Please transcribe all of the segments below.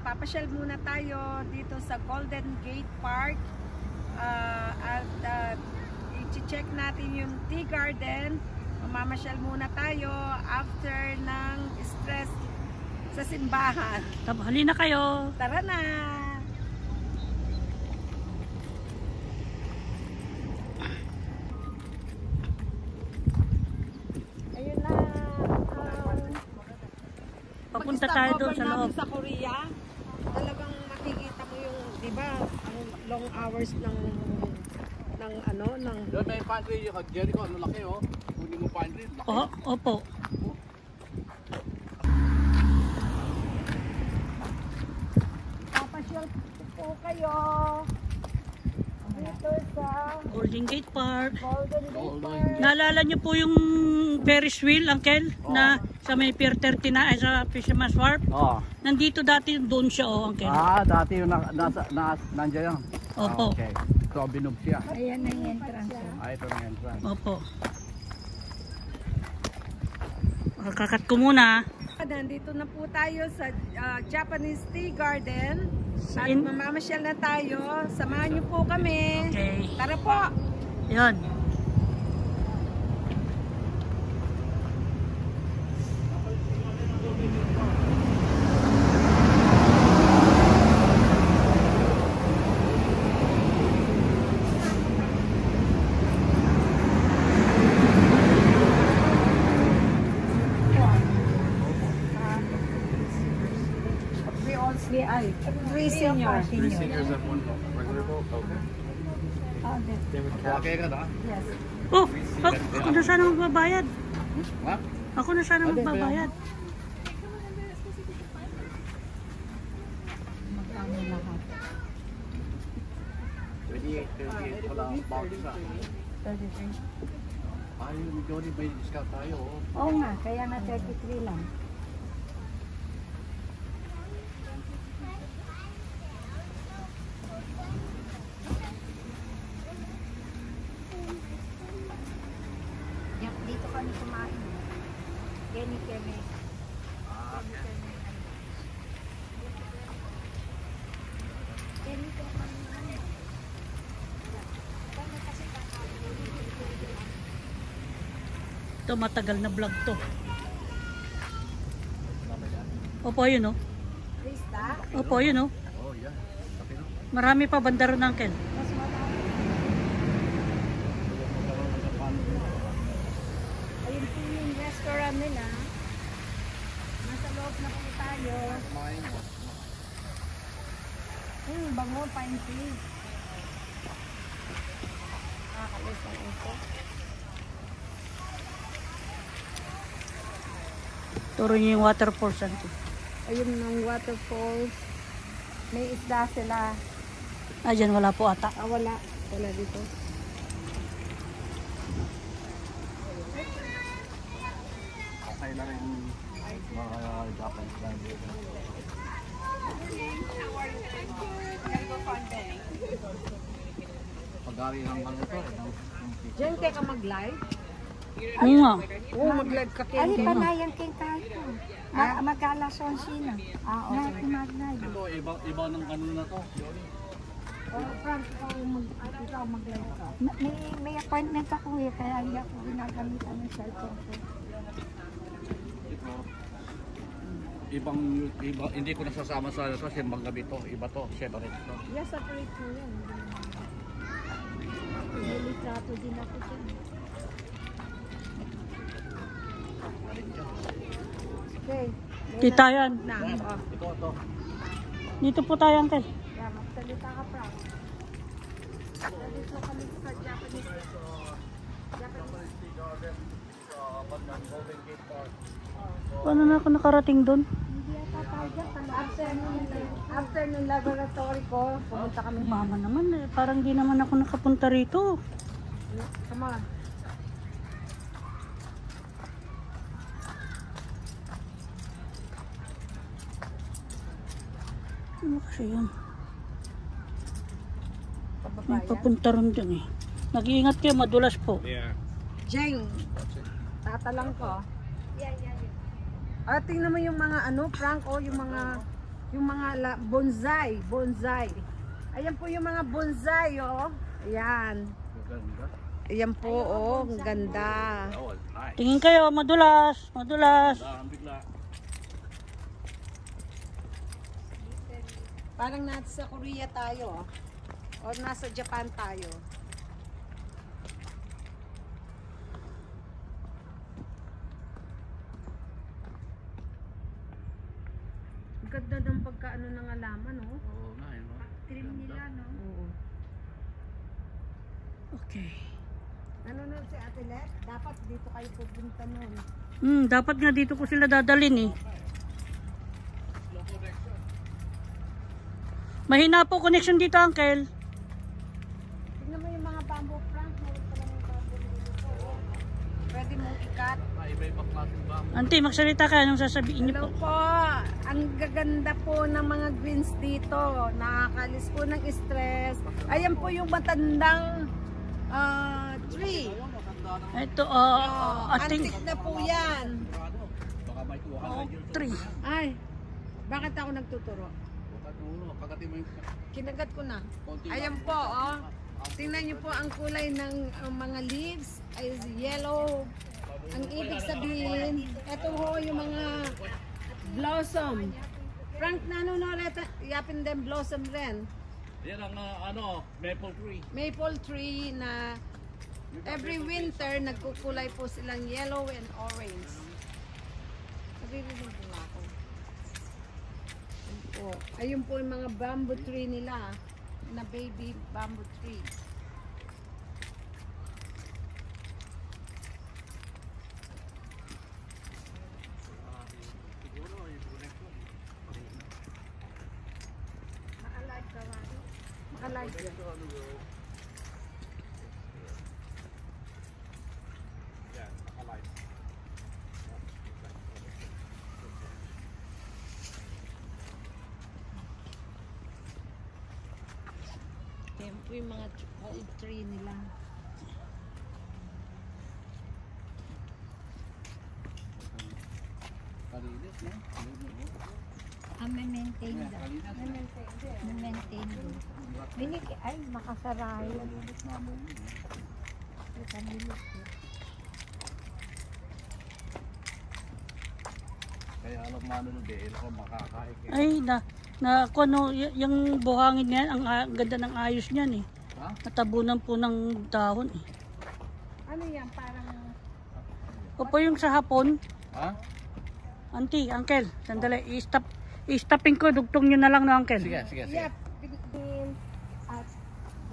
Papasyal muna tayo dito sa Golden Gate Park at i-check natin yung tea garden. Mamamasyal muna tayo after ng stress sa simbahan. Halina kayo. Tara na! Ayun na. Papunta tayo doon sa loob. Sa Korea, talagang makikita mo yung, di ba, ang long hours ng ano, ng... Doon may pantry yung Jericho, ano laki oh. Kunin mo pantry, laki. Oo, opo. Papasyal po kayo dito sa Golden Gate Park. Golden Gate Park. Naalala niyo po yung Ferris wheel, Uncle? Na sa may Pier 30 na, sa Fisherman's Wharf? Oo. Nandito dati doon siya, Uncle. Dati yung nandiyan yan. Opo. Okay. So, binub siya. Ayan ang entrance. Ito ang entrance. Opo. Kakat ko muna. Nandito na po tayo sa Japanese Tea Garden. At In- mamamasyal na tayo. Samahan niyo po kami. Okay. Tara po! Yun. Three seniors. 3 seniors and 1 regular boat? Okay. Okay ka na? Yes. Oh, ako na sana magbabayad. Ha? Ako na sana magbabayad. Magkano lahat? 28 wala ang box na. 33. Ay, yung Johnny, may discount tayo oh. Oo nga, kaya na 33 lang. Dito kami kumain. Kenny Keme. Ito, matagal na vlog to. Opo, yun o. Krista? Opo, yun o. Oh, yeah. Okay na. Marami pa banda ron, Uncle. Mas marami. Ayun po yung restaurant nila. Nasa loob na po tayo. Bango, pine tree. Nakakalis ng ito. Turo niyo yung waterfalls, Uncle. Ayun ng waterfalls. May isda sila. Ah, dyan wala po ata. Wala. Wala dito. Okay na rin mga Japanese language. Pag-ari ng ano to Diyan kayo ka mag-live? Oo nga. Oo, mag-live ka kayo. Ay, panayan kay tayo. Mag-alas 11 na. Okay. Mag-live. Ito, iba ng kanina na to. Frank, ikaw mag-live ka. May appointment ako eh, kaya hindi ako ginagamitan ng cellphone ko. Ito, iba, hindi ko nasasama sa simbang gabi to. Iba to, separate to. Yes, separate mo yan. May litrato din ako dyan. Okay. Dito yan. Na. Ito, to. Dito po tayo, Uncle. Yeah, magsalita ka, Frank. Dito kami sa Japanese. Paano na ako nakarating doon? Hindi ata tayo dyan. After ng laboratory ko, pumunta kami. Mama naman, parang di naman ako nakapunta rito. Come on. Ano kasi yun? May papunta rin dyan eh. Nag-iingat kayo, madulas po. Yeah. Jeng, tatalang ko. Yeah. Tingnan mo yung mga ano, Frank, yung mga Yung mga bonsai. Ayan po yung mga bonsai, oh. Ayan. Maganda. Ayan po, oh. Ang ganda. Oh, nice. Tingin kayo, madulas. Ang bigla. Parang nasa Korea tayo, oh. O nasa Japan tayo. Ang ganda ng pagkaano ng alaman, oh. Oo nga, yun. Trim nila, no? Oo. Okay. Ano na si Ate Let? Dapat dito kayo pupunta nun. Dapat nga dito ko sila dadalhin eh. Mahina po connection dito, Uncle. Tignan mo yung mga bamboo plant. Meron pa lang yung bamboo dito. Oh. Pwede mong ikat. Iba-ibang klaseng bang. Auntie, magsalita ka. Anong sasabihin niyo Hello po? po. Ang gaganda po ng mga greens dito. Nakakalis po ng stress. Ayan po yung matandang tree. Ito, ating Antique na po yan. Baka may 200 years. tree. Ay, bakit ako nagtuturo? Kagati mo yung Kinagat ko na. konti. Ayan po, oh. Tingnan niyo po ang kulay ng mga leaves ay yellow. Ang ibig sabihin, ito ho yung mga blossom. Frank, nanonood, yapin din blossom rin. Yan ang maple tree. Maple tree na every winter nagkukulay po silang yellow and orange. Naririnig ko nga ako. Ayun po yung mga bamboo tree nila na baby bamboo tree. Maka-live ka ba? Maka-live yan. Yan, nakalive. Yan po yung mga old tree nila. Kalinis, no? May maintain daw. Kalinis. May maintain daw. Ay, makasarayo. Ito, nilis ko. Kaya alam nga nun, dahil ako makakain. Ay, yung buhangin niyan, ang ganda ng ayos niyan eh. Ha? Natabunan po ng dahon eh. Ano yan? Parang Opo yung sa hapon. Ha? Auntie, Uncle, sandali. I-stopping ko. Dugtong nyo na lang no, Uncle. Sige, sige, sige. yeah, pinipin at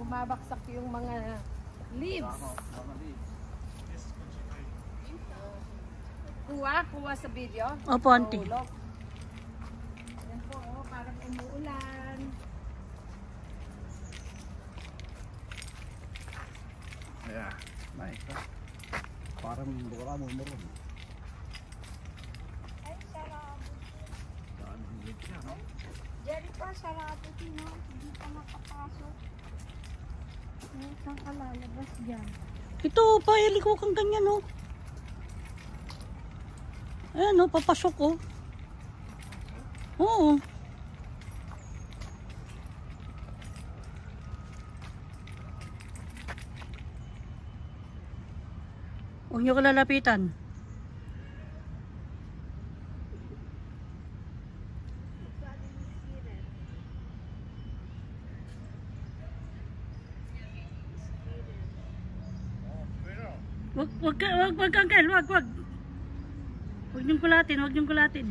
bumabaksak yung mga leaves. Kuha sa video. Opo, Auntie. Mahulog. Yan po, oh, parang umuulan. Yeah, nice. Ha? Parang wala mo meron. Ay, sarado. Saan ang lig siya, no? Jerry pa, sarado din, no? Hindi pa makapasok. Saan ka lalabas dyan? Ito, pailiko kang ganyan, oh. Ayan, oh, papasok, oh. Oo. Huwag niyo ko lalapitan. Wag, Uncle, wag. Huwag niyong kulatin.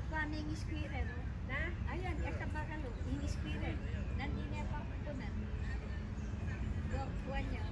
Paano yung squirrel, no? Na? Ayan, esta bakalo, yung squirrel. Nandun niya pa pupunan. Kuha niya.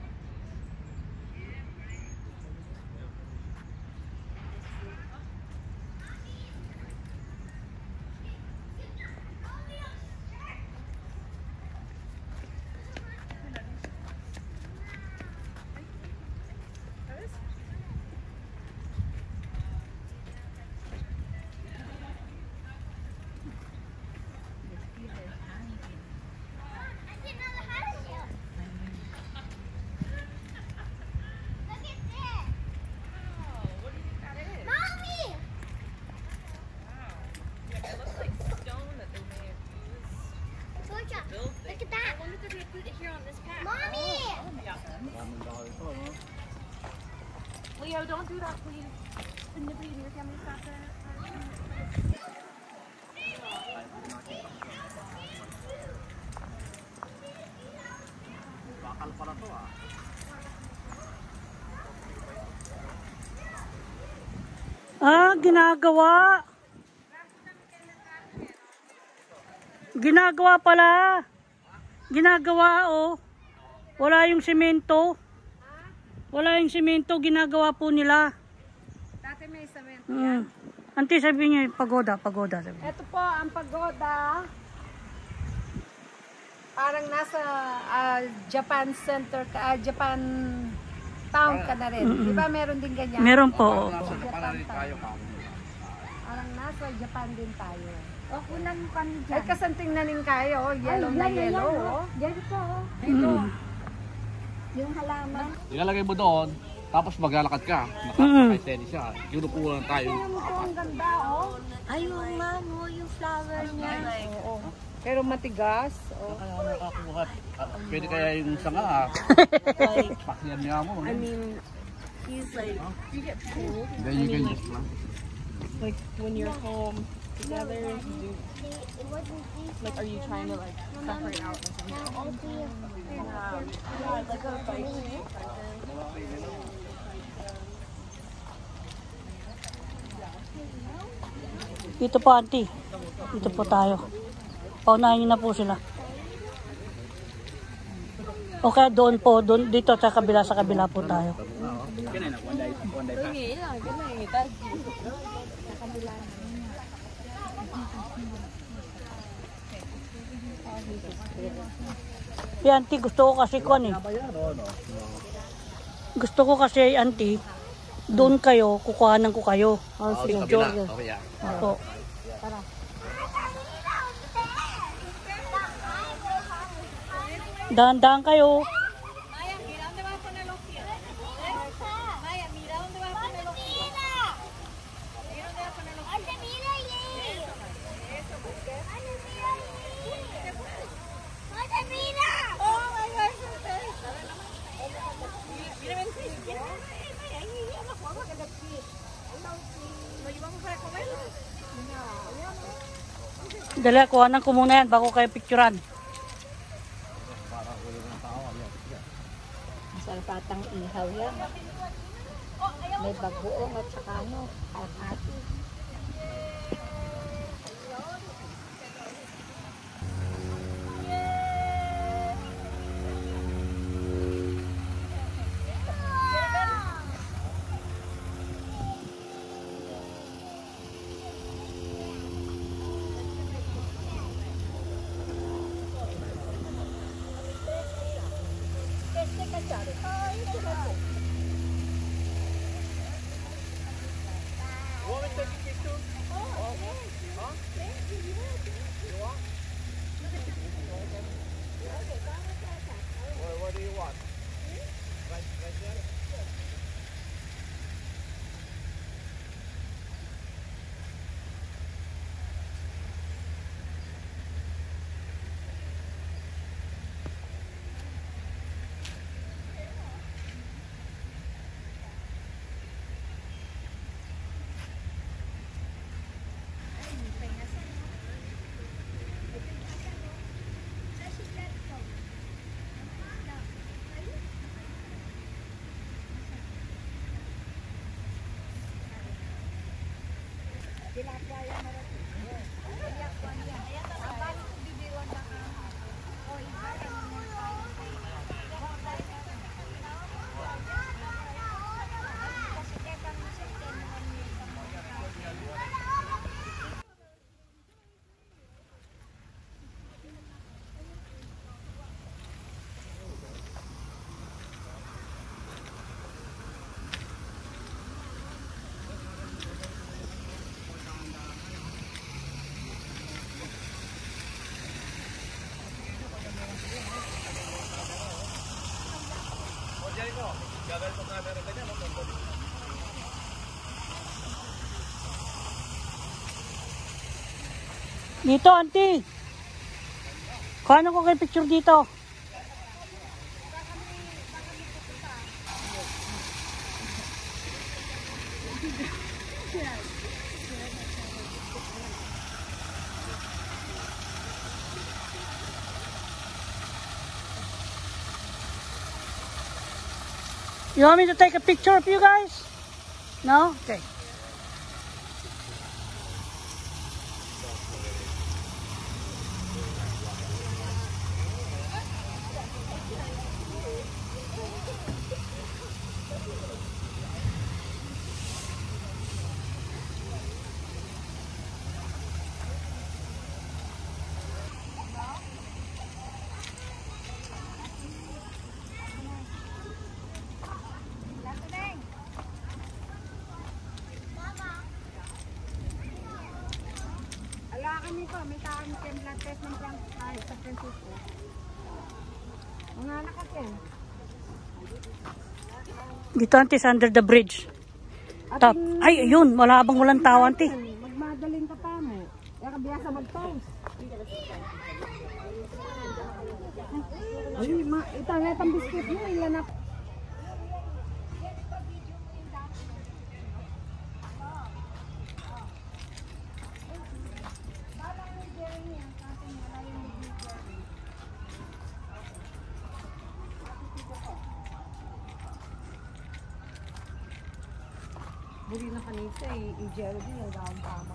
Leo, don't do that, please. The nippy in your family got that. Bakal pala to ah. Ginagawa. Ginagawa pala. Ginagawa, oh. Wala yung semento. Wala yung semento, ginagawa po nila. Dati may semento yan. Auntie, sabi niyo, pagoda. Sabi. Ito po ang pagoda. Parang nasa Japan Center, Japan Town ka na rin. Di ba meron din ganyan? Meron po. Parang nasa Japan din tayo. O, kunan mo kami Ay, dyan. kasanting na rin kayo. Yellow na yellow. Oh. Dyan po, oh. Dito. Yung halaman. Ilalagay mo doon, tapos maglalakad ka. Naka-steady siya. Kinupulan tayo. Tingnan mo po ang ganda, oh. Ay, yung mano, yung flower niya. Oo. Pero matigas. Oh. Nakakuha. Pwede kaya yung sanga ah. Pakyan niya mo. I mean, he's like, you get pulled. Then you can just Like when you're home together, do, like, are you trying to like separate out or something? Yeah, like a bike. Dito po, auntie. Dito po tayo. Paunahin niyo na po sila. Okay, doon po. Doon, dito sa kabila po tayo. Auntie, gusto ko kasi Gusto ko kasi, auntie, doon kayo, kukuhanan ko kayo. Picture. Opo. Dahan-dahan kayo. Dali, kuhanan ko muna yan bago kayo picturean. Salpatang ihaw yan. May bagoong at saka kalahati. Dito, auntie. Kuhanan ko kayo picture dito. You want me to take a picture of you guys? No? Okay. Ala kami po, may taon kem blood test ng ay sa Francisco. Mga anak ka kem. Dito auntie, is under the bridge. Top. Ay, ayun. Walang tao auntie. Magmadaling ka pa mo. Kaya kabiyasa mag-toast. Ay, itang biscuit mo, ilan na. Buri na kanisa, i-gel din ang gawang tama.